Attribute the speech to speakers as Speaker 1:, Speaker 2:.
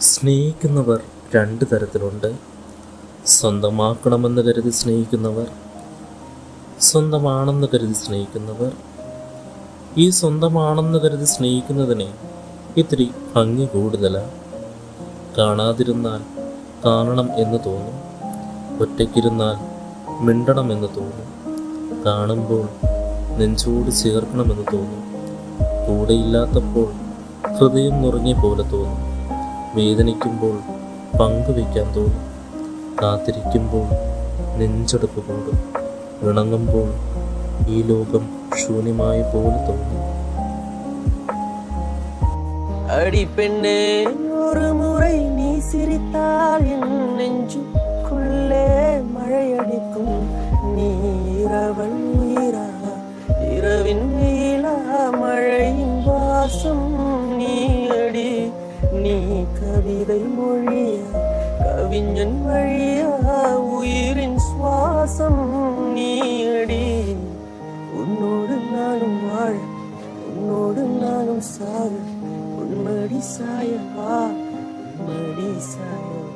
Speaker 1: സ്നേഹിക്കുന്നവർ രണ്ട് തരത്തിലുണ്ട്. സ്വന്തമാക്കണമെന്ന് കരുതി സ്നേഹിക്കുന്നവർ, സ്വന്തമാണെന്ന് കരുതി സ്നേഹിക്കുന്നവർ. ഈ സ്വന്തമാണെന്ന് കരുതി സ്നേഹിക്കുന്നതിന് ഇത്തിരി ഭംഗി കൂടുതലാണ്. കാണാതിരുന്നാൽ കാണണം എന്ന് തോന്നും, ഒറ്റയ്ക്കിരുന്നാൽ മിണ്ടണമെന്ന് തോന്നും, കാണുമ്പോൾ നെഞ്ചോട് ചേർക്കണമെന്ന് തോന്നും, കൂടെയില്ലാത്തപ്പോൾ ഹൃദയം നുറങ്ങിയ പോലെ തോന്നും, വേദനിക്കുമ്പോൾ പങ്കുവയ്ക്കാൻ തോന്നും, കാത്തിരിക്കുമ്പോൾ നെഞ്ചെടുപ്പ് കൂടും, ഇണങ്ങുമ്പോൾ ഈ ലോകം ശൂന്യമായ പോലെ തോന്നും.
Speaker 2: அடிப்பெண்ணே ஒரு முறை நீ சிரித்தால் என் நெஞ்சுக்குள்ளே மழையடிக்கும். நீ இரவல் உயிரா, இரவின் வெயிலா, மழையின் வாசம் நீ அடி. நீ கவிதை மொழியா, கவிஞன் வழியா, உயிரின் சுவாசம் நீ அடி. உன்னோடு நானும் வாழ, உன்னோடு நானும் சாக, உன்மடி சாயவா, உன்மடி சாயவா.